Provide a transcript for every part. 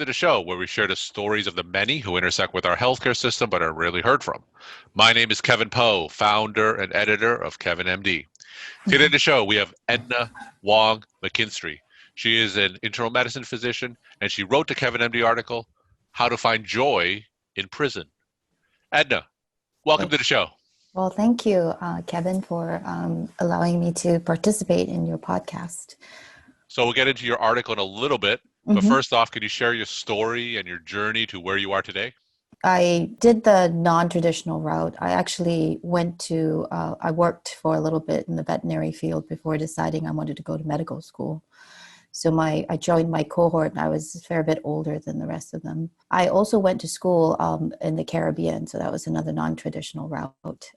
to the show where we share the stories of the many who intersect with our healthcare system but are rarely heard from. My name is Kevin Poe, founder and editor of Kevin MD. Today on the show, we have Edna Wong McKinstry. She is an internal medicine physician, and she wrote the Kevin MD article, How to Find Joy in Prison. Edna, welcome to the show. Well, thank you, Kevin, for allowing me to participate in your podcast. So we'll get into your article in a little bit. But first off, can you share your story and your journey to where you are today? I did the non-traditional route. I actually I worked for a little bit in the veterinary field before deciding I wanted to go to medical school. So I joined my cohort and I was a fair bit older than the rest of them. I also went to school in the Caribbean. So that was another non-traditional route.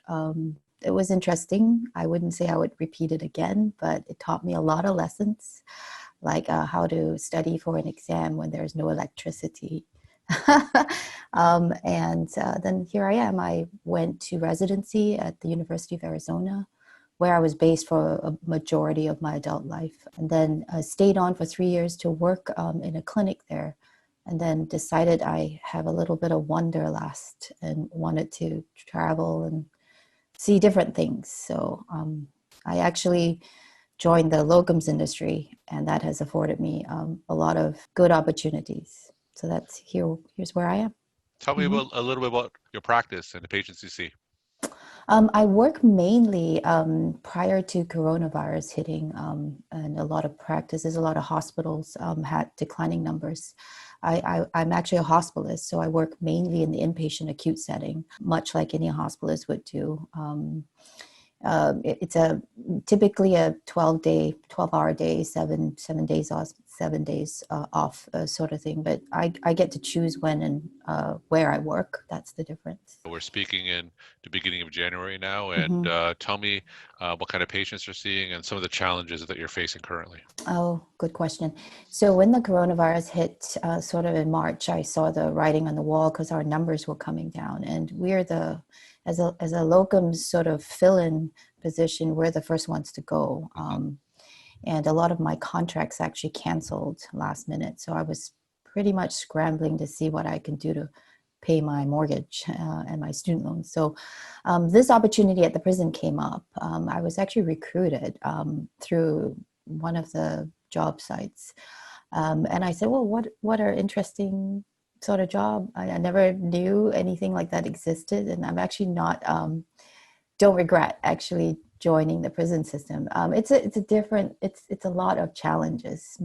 It was interesting. I wouldn't say I would repeat it again, but it taught me a lot of lessons, like how to study for an exam when there's no electricity. Then here I am. I went to residency at the University of Arizona, where I was based for a majority of my adult life, and then stayed on for 3 years to work in a clinic there, and then decided I have a little bit of wanderlust and wanted to travel and see different things. So I actually joined the locums industry, and that has afforded me a lot of good opportunities. So here's where I am. Tell me a little bit about your practice and the patients you see. I work mainly prior to coronavirus hitting, and a lot of practices, a lot of hospitals had declining numbers. I'm actually a hospitalist, so I work mainly in the inpatient acute setting, much like any hospitalist would do. It's typically a 12-hour day, seven days off, 7 days off sort of thing. But I get to choose when and where I work. That's the difference. We're speaking in the beginning of January now, and tell me what kind of patients you're seeing and some of the challenges that you're facing currently. Oh, good question. So when the coronavirus hit sort of in March, I saw the writing on the wall because our numbers were coming down, and we're as a locum sort of fill-in position, we're the first ones to go. And a lot of my contracts actually canceled last minute. So I was pretty much scrambling to see what I can do to pay my mortgage and my student loans. So this opportunity at the prison came up. I was actually recruited through one of the job sites. And I said, well, what are interesting sort of job? I never knew anything like that existed. And I'm actually don't regret actually joining the prison system. It's a lot of challenges.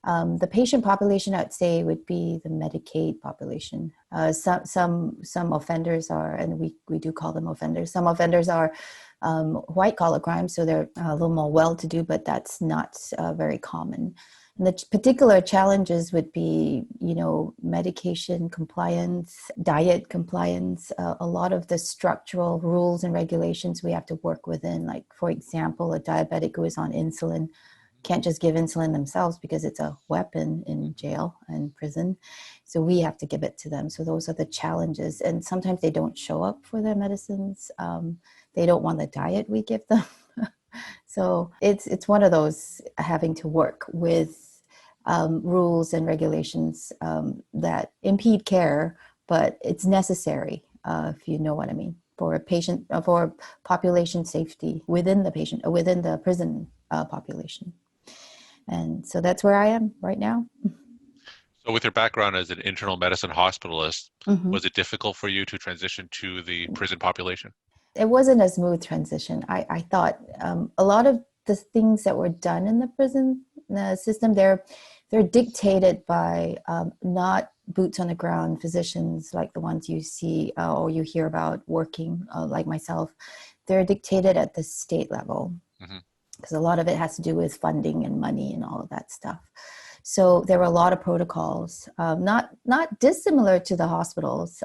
The patient population, I'd say, would be the Medicaid population. Some offenders are, and we do call them offenders. Some offenders are white collar crimes, so they're a little more well-to-do, but that's not very common. And the particular challenges would be, medication compliance, diet compliance, a lot of the structural rules and regulations we have to work within. Like, for example, a diabetic who is on insulin can't just give insulin themselves because it's a weapon in jail and prison. So we have to give it to them. So those are the challenges. And sometimes they don't show up for their medicines. They don't want the diet we give them. So it's one of those having to work with rules and regulations that impede care, but it's necessary, if you know what I mean, for population safety within the prison population. And so that's where I am right now. So with your background as an internal medicine hospitalist, was it difficult for you to transition to the prison population? It wasn't a smooth transition. I thought a lot of the things that were done in the prison system, they're dictated by not boots on the ground physicians like the ones you see or you hear about working like myself. They're dictated at the state level because a lot of it has to do with funding and money and all of that stuff. So there were a lot of protocols, not dissimilar to the hospitals,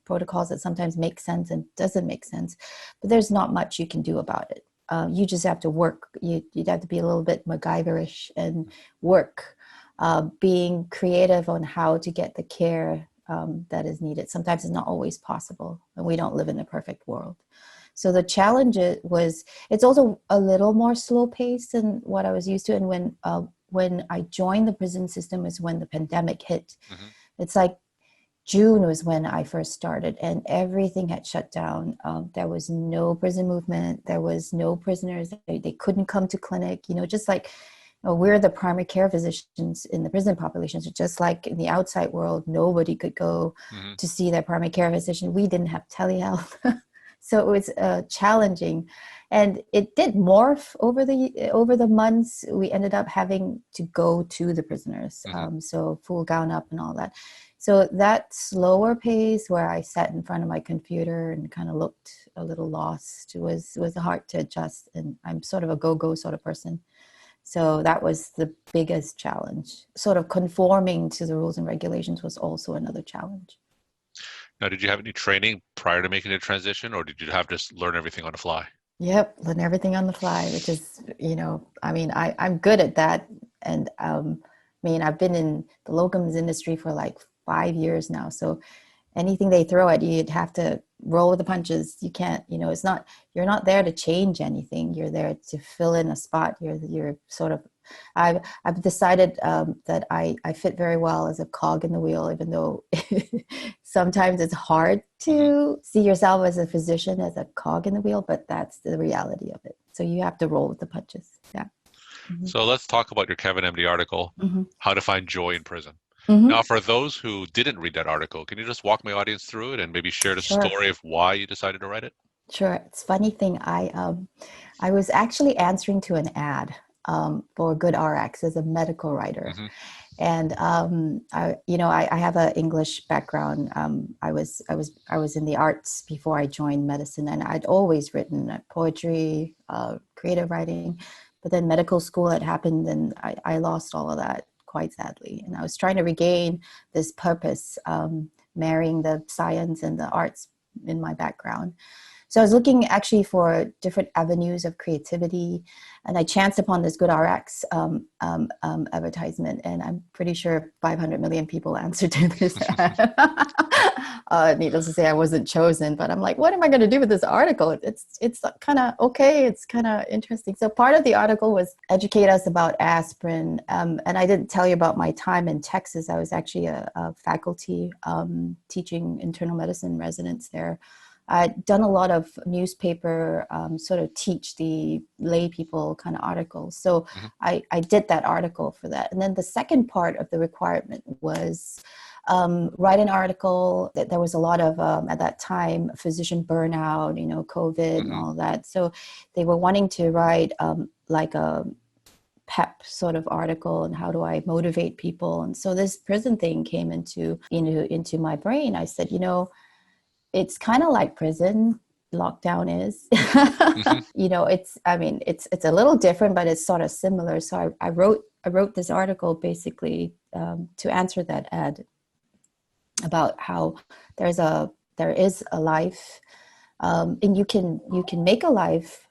protocols that sometimes make sense and doesn't make sense, but there's not much you can do about it. You just have to work. You'd have to be a little bit MacGyverish and work, being creative on how to get the care that is needed. Sometimes it's not always possible, and we don't live in a perfect world. So the challenge it's also a little more slow paced than what I was used to. And when when I joined the prison system is when the pandemic hit. Mm-hmm. It's like June was when I first started, and everything had shut down. There was no prison movement. There was no prisoners. They couldn't come to clinic, just like we're the primary care physicians in the prison population. So just like in the outside world, nobody could go Mm-hmm. to see their primary care physician. We didn't have telehealth. So it was challenging. And it did morph over the months. We ended up having to go to the prisoners. Mm-hmm. So full gown up and all that. So that slower pace where I sat in front of my computer and kind of looked a little lost was hard to adjust. And I'm sort of a go-go sort of person. So that was the biggest challenge. Sort of conforming to the rules and regulations was also another challenge. Now, did you have any training prior to making the transition, or did you have to learn everything on the fly? Yep, learn everything on the fly, which is, I'm good at that. And I've been in the locums industry for like 5 years now. So anything they throw at you, you'd have to roll with the punches. You can't, you're not there to change anything. You're there to fill in a spot. You're sort of, I've decided that I fit very well as a cog in the wheel, even though sometimes it's hard to see yourself as a physician, as a cog in the wheel, but that's the reality of it. So you have to roll with the punches. Yeah. Mm-hmm. So let's talk about your Kevin MD article, Mm-hmm. How to Find Joy in Prison. Mm-hmm. Now, for those who didn't read that article, can you just walk my audience through it and maybe share the Sure. story of why you decided to write it? Sure. It's a funny thing. I was actually answering to an ad for Good RX as a medical writer. Mm-hmm. And I have an English background. I was in the arts before I joined medicine, and I'd always written poetry, creative writing. But then medical school had happened, and I lost all of that quite sadly. And I was trying to regain this purpose, marrying the science and the arts in my background. So I was looking actually for different avenues of creativity, and I chanced upon this Good RX advertisement, and I'm pretty sure 500 million people answered to this ad. Needless to say, I wasn't chosen, but I'm like, what am I going to do with this article? It's kind of okay. It's kind of interesting. So part of the article was educate us about aspirin, and I didn't tell you about my time in Texas. I was actually a faculty teaching internal medicine residents there. I'd done a lot of newspaper, sort of teach the lay people kind of articles. So Mm-hmm. I did that article for that. And then the second part of the requirement was write an article. That there was a lot of, at that time, physician burnout, COVID Mm-hmm. and all that. So they were wanting to write like a pep sort of article, and how do I motivate people? And so this prison thing came into my brain. I said, it's kind of like prison lockdown is. Mm-hmm. It's a little different, but it's sort of similar. So I wrote this article basically to answer that ad about how there is a life, and you can make a life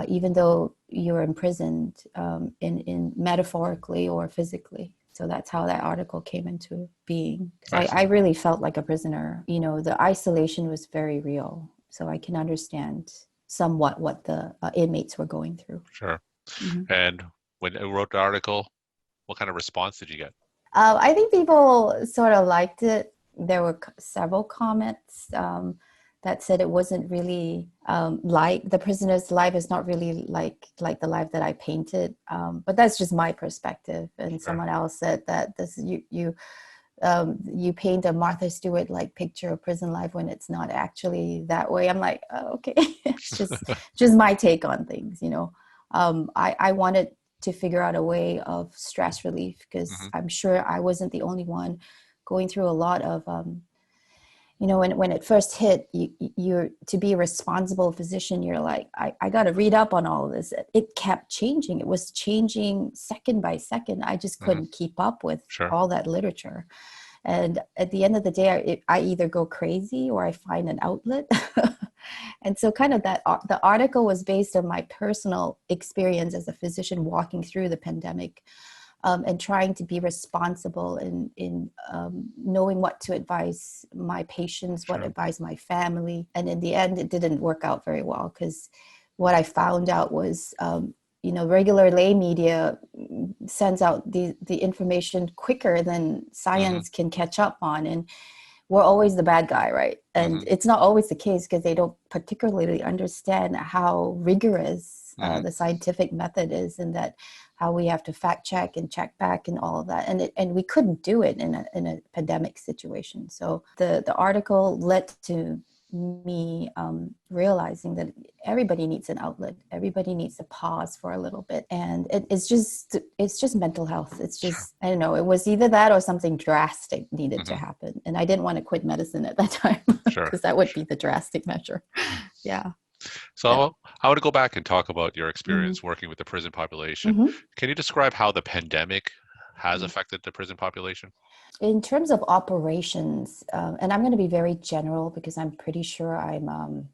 even though you're imprisoned, in metaphorically or physically. So that's how that article came into being. I really felt like a prisoner. The isolation was very real. So I can understand somewhat what the inmates were going through. Sure. Mm-hmm. And when you wrote the article, what kind of response did you get? I think people sort of liked it. There were several comments that said it wasn't really like the prisoner's life is not really like the life that I painted. But that's just my perspective. And Sure. Someone else said that this you paint a Martha Stewart like picture of prison life when it's not actually that way. I'm like, oh, okay, it's just my take on things. I wanted to figure out a way of stress relief, because Mm-hmm. I'm sure I wasn't the only one going through a lot of when it first hit, you're to be a responsible physician, you're like, I got to read up on all of this. It kept changing. It was changing second by second. I just couldn't keep up with Sure. all that literature. And at the end of the day, I either go crazy or I find an outlet. And so kind of the article was based on my personal experience as a physician walking through the pandemic. And trying to be responsible in knowing what to advise my patients, what Sure. advise my family. And in the end, it didn't work out very well, because what I found out was regular lay media sends out the information quicker than science can catch up on, and we're always the bad guy, right? And it's not always the case because they don't particularly understand how rigorous the scientific method is, and that how we have to fact check and check back and all of that. And we couldn't do it in a pandemic situation. So the article led to me realizing that everybody needs an outlet. Everybody needs to pause for a little bit. And it's just mental health. It's just, I don't know, it was either that or something drastic needed to happen. And I didn't want to quit medicine at that time because that would be the drastic measure. Yeah. So I want to go back and talk about your experience working with the prison population. Can you describe how the pandemic has affected the prison population? In terms of operations, and I'm going to be very general because I'm pretty sure I'm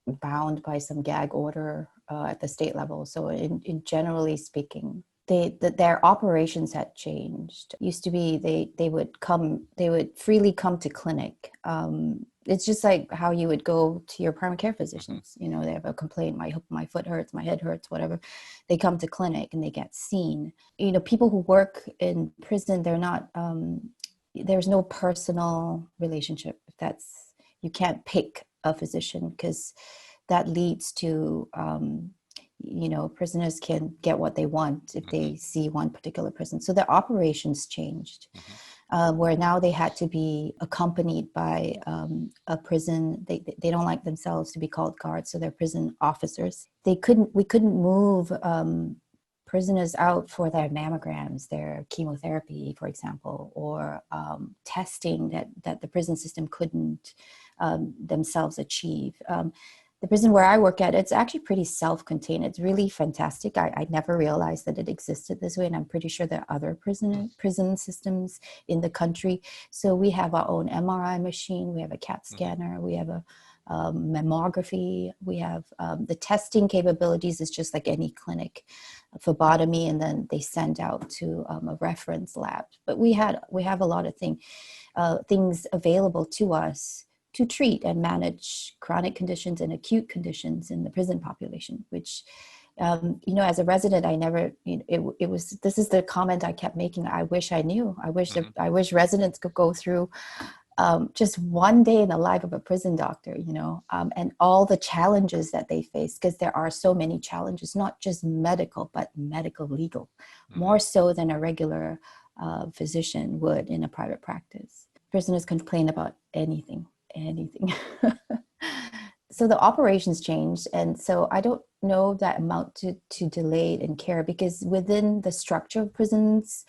bound by some gag order at the state level. So in generally speaking, their operations had changed. Used to be they would freely come to clinic. It's just like how you would go to your primary care physicians. They have a complaint, my foot hurts, my head hurts, whatever. They come to clinic and they get seen. People who work in prison, they're not, there's no personal relationship. You can't pick a physician because that leads to, prisoners can get what they want if they see one particular prison. So their operations changed. Where now they had to be accompanied by a prison. They don't like themselves to be called guards, so they're prison officers. We couldn't move prisoners out for their mammograms, their chemotherapy, for example, or testing that the prison system couldn't themselves achieve. The prison where I work at, it's actually pretty self-contained. It's really fantastic. I never realized that it existed this way, and I'm pretty sure there are other prison systems in the country. So we have our own MRI machine, we have a CAT scanner, we have a mammography, we have the testing capabilities is just like any clinic, phlebotomy, and then they send out to a reference lab. But we have a lot of things available to us to treat and manage chronic conditions and acute conditions in the prison population, which, as a resident, I never, this is the comment I kept making. I wish I knew. I wish residents could go through just one day in the life of a prison doctor, and all the challenges that they face, because there are so many challenges, not just medical, but medical legal, more so than a regular physician would in a private practice. Prisoners complain about anything. So the operations changed, and so I don't know that amount to delayed in care, because within the structure of prisons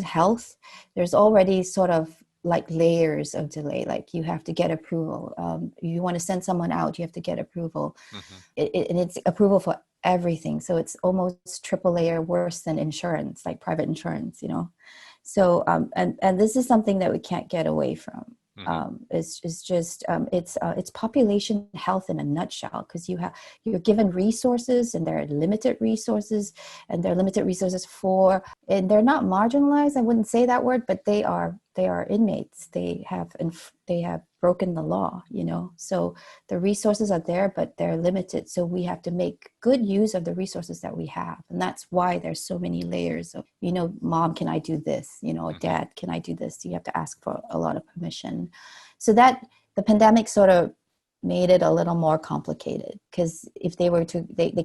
health, there's already sort of like layers of delay. Like you have to get approval. You want to send someone out, you have to get approval. And it's approval for everything. So it's almost triple layer worse than insurance, like private insurance, So and this is something that we can't get away from. It's population health in a nutshell, because you're given resources, and there are limited resources, and they're limited resources and they're not marginalized. I wouldn't say that word, but they are inmates. They have broken the law, so the resources are there, but they're limited. So we have to make good use of the resources that we have. And that's why there's so many layers of, mom, can I do this? Dad, can I do this? You have to ask for a lot of permission. So that the pandemic sort of made it a little more complicated, because if they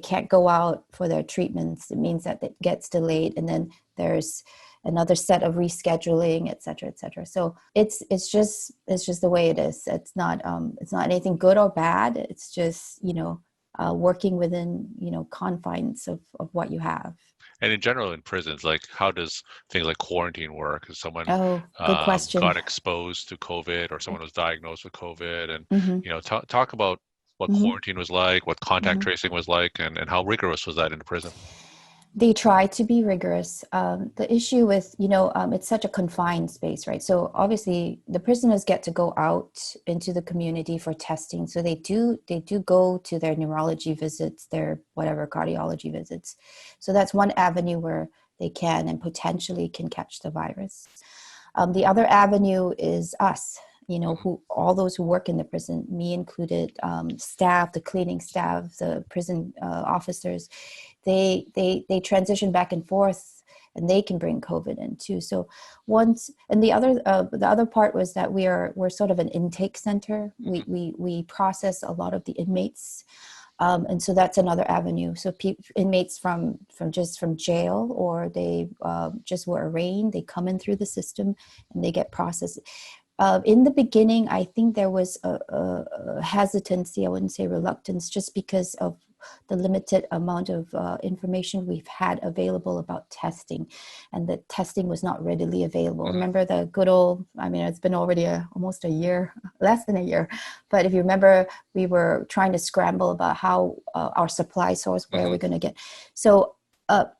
can't go out for their treatments, it means that it gets delayed, and then there's another set of rescheduling, et cetera, et cetera. So it's just the way it is. It's not anything good or bad. It's just, working within, confines of what you have. And in general, in prisons, like how does things like quarantine work? If someone good question. got exposed to COVID, or someone was diagnosed with COVID, and talk about what quarantine was like, what contact tracing was like, and how rigorous was that in the prison? They try to be rigorous. The issue with, it's such a confined space, right? So obviously the prisoners get to go out into the community for testing. So they do go to their neurology visits, their whatever cardiology visits. So that's one avenue where they can and potentially can catch the virus. The other avenue is us. who all those who work in the prison, me included, staff, the cleaning staff, the prison officers, they transition back and forth, and they can bring COVID in too. So the other part was that we're sort of an intake center. We process a lot of the inmates. And so that's another avenue. So inmates from jail, or they just were arraigned, they come in through the system and they get processed. In the beginning, I think there was a hesitancy, I wouldn't say reluctance, just because of the limited amount of information we've had available about testing, and that testing was not readily available. Remember the good old, it's been already almost a year, less than a year, but if you remember, we were trying to scramble about how our supply source, where we're going to get. So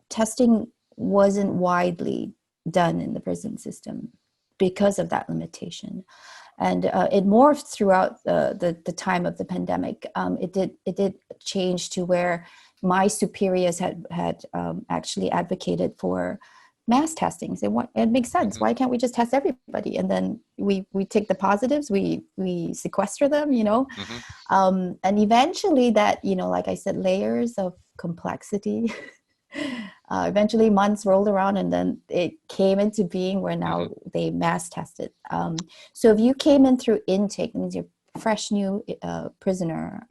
testing wasn't widely done in the prison system because of that limitation. And it morphed throughout the time of the pandemic. It did change to where my superiors had actually advocated for mass testing. So it makes sense. Why can't we just test everybody? And then we take the positives, we sequester them, and eventually that, like I said, layers of complexity. Eventually months rolled around, and then it came into being where now they mass tested. So if you came in through intake, that means you're a fresh new prisoner,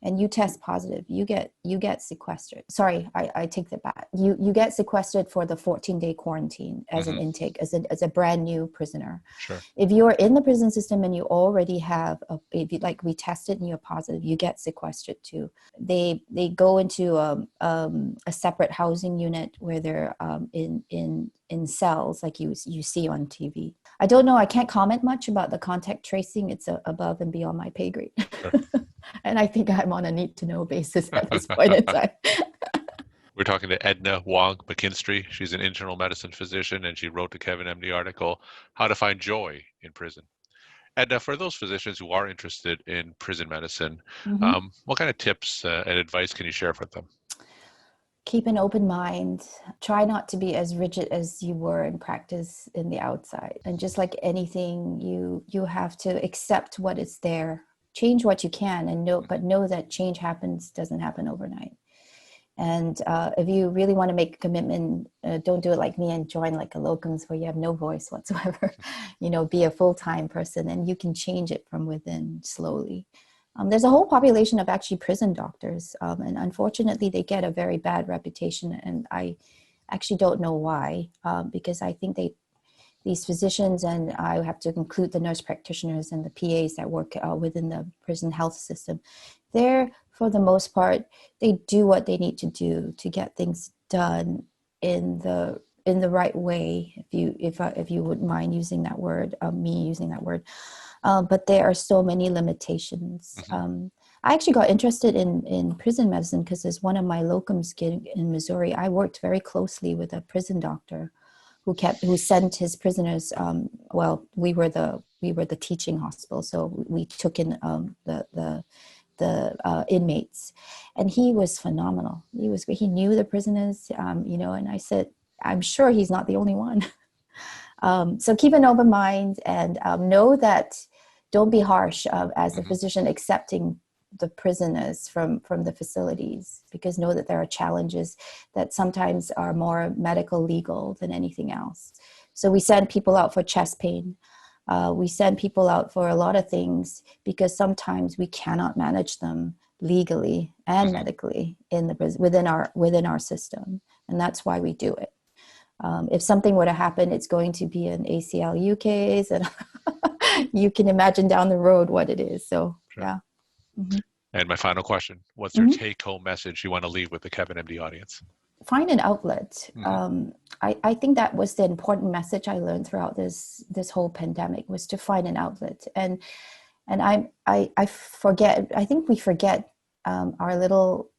and you test positive, you get sequestered. Sorry, I take that back. You get sequestered for the 14-day quarantine as an intake, as a brand new prisoner. Sure. If you're in the prison system and you already have, we tested and you're positive, you get sequestered too. They go into a separate housing unit where they're in cells like you see on TV. I don't know. I can't comment much about the contact tracing. It's above and beyond my pay grade. Sure. And I think I'm on a need-to-know basis at this point in time. We're talking to Edna Wong McKinstry. She's an internal medicine physician, and she wrote the Kevin MD article, How to Find Joy in Prison. Edna, for those physicians who are interested in prison medicine, what kind of tips and advice can you share with them? Keep an open mind. Try not to be as rigid as you were in practice in the outside. And just like anything, you have to accept what is there. Change what you can, and know that change doesn't happen overnight. And if you really want to make a commitment, don't do it like me and join like a locums where you have no voice whatsoever. Be a full-time person, and you can change it from within slowly. There's a whole population of actually prison doctors, and unfortunately they get a very bad reputation, and I actually don't know why, because I think these physicians, and I have to include the nurse practitioners and the PAs that work within the prison health system, they're, for the most part, they do what they need to do to get things done in the right way, if you wouldn't mind using that word, me using that word. But there are so many limitations. I actually got interested in prison medicine because as one of my locums gig in Missouri, I worked very closely with a prison doctor who sent his prisoners. We were the teaching hospital, so we took in the inmates, and he was phenomenal. He knew the prisoners, and I said, I'm sure he's not the only one. So keep an open mind, and know that don't be harsh as a physician accepting the prisoners from the facilities, because know that there are challenges that sometimes are more medical legal than anything else. So we send people out for chest pain. We send people out for a lot of things because sometimes we cannot manage them legally and medically in the prison, within our system, and that's why we do it. If something were to happen, it's going to be an ACLU case, and you can imagine down the road what it is. So, sure. Yeah. And my final question, what's your take-home message you want to leave with the Kevin MD audience? Find an outlet. I think that was the important message I learned throughout this whole pandemic, was to find an outlet. And I forget, I think we forget our little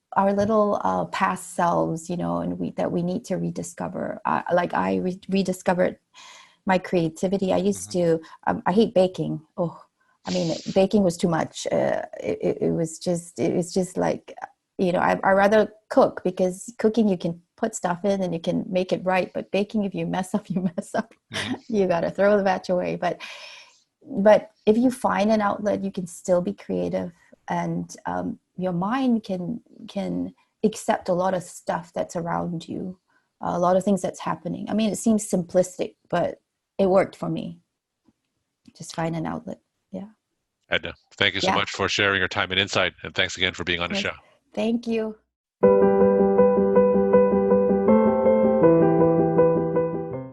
past selves, and that we need to rediscover. I rediscovered my creativity. I used to, I hate baking. Baking was too much. It was just like, I rather cook, because cooking, you can put stuff in and you can make it right. But baking, if you mess up, you mess up. You got to throw the batch away. But but if you find an outlet, you can still be creative, and your mind can accept a lot of stuff that's around you, a lot of things that's happening. I mean, it seems simplistic, but it worked for me. Just find an outlet. Yeah. Edna, thank you so Yeah. much for sharing your time and insight, and thanks again for being on the Yes. show. Thank you.